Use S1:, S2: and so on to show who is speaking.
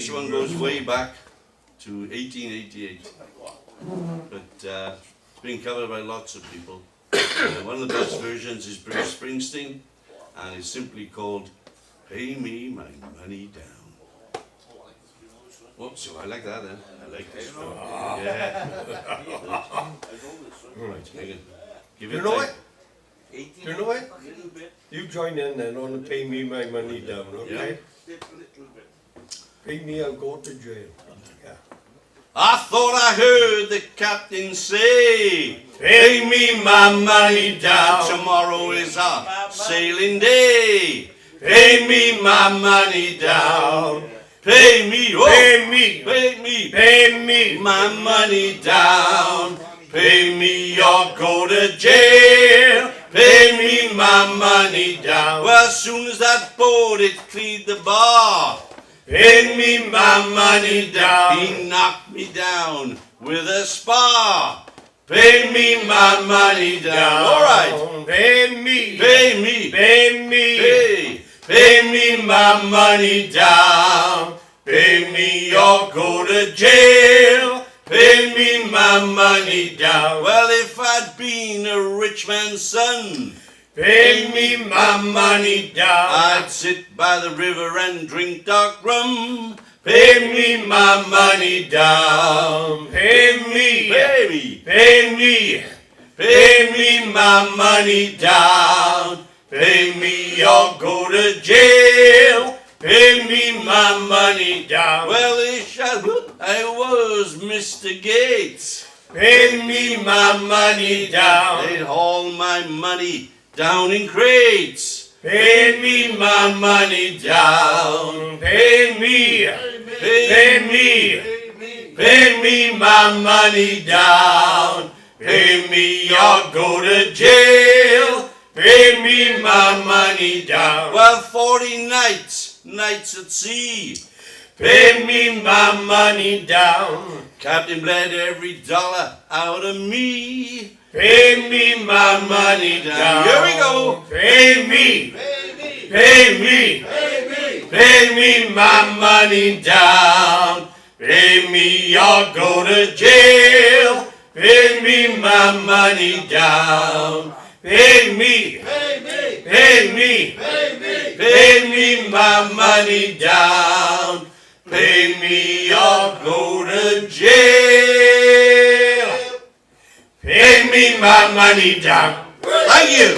S1: This one goes way back to 1888, but it's been covered by lots of people. One of the best versions is Bruce Springsteen, and it's simply called "Pay Me My Money Down." Whoops, I like that, I like this one. Yeah. Right, give it
S2: You know
S1: time.
S2: it? You know it? You join in then on the Pay Me My Money Down, okay?
S1: Yeah.
S2: Pay me, I'll go to jail. Yeah.
S1: I thought I heard the captain say, "Pay me my money down, tomorrow is our sailing day. Pay me my money down, pay me, oh,
S2: Pay me,
S1: pay me,
S2: pay me,
S1: my money down. Pay me or go to jail, pay me my money down." Well, as soon as that boat it cleared the bar, pay me my money down. He knocked me down with a spar. Pay me my money down. All right.
S2: Pay me,
S1: Pay me.
S2: pay me,
S1: Pay me my money down. Pay me or go to jail. Pay me my money down. Well, if I'd been a rich man's son,
S2: pay me my money down.
S1: I'd sit by the river and drink dark rum. Pay me my money down.
S2: Pay me,
S1: Pay me.
S2: pay me,
S1: Pay me my money down. Pay me or go to jail. Pay me my money down. Well, I was Mr. Gates.
S2: pay me my money down.
S1: They'd haul my money down in crates.
S2: Pay me my money down. Pay me, pay me, pay me my money down. Pay me or go to jail. Pay me my money down.
S1: Well, 40 nights at sea.
S2: Pay me my money down.
S1: Captain bled every dollar out of me.
S2: Pay me my money down.
S1: Here we go.
S2: Pay me, pay me, pay me my money down. Pay me or go to jail. Pay me my money down. Pay me, pay me, pay me my money down. Pay me or go to jail. Pay me my money down.
S1: Thank you.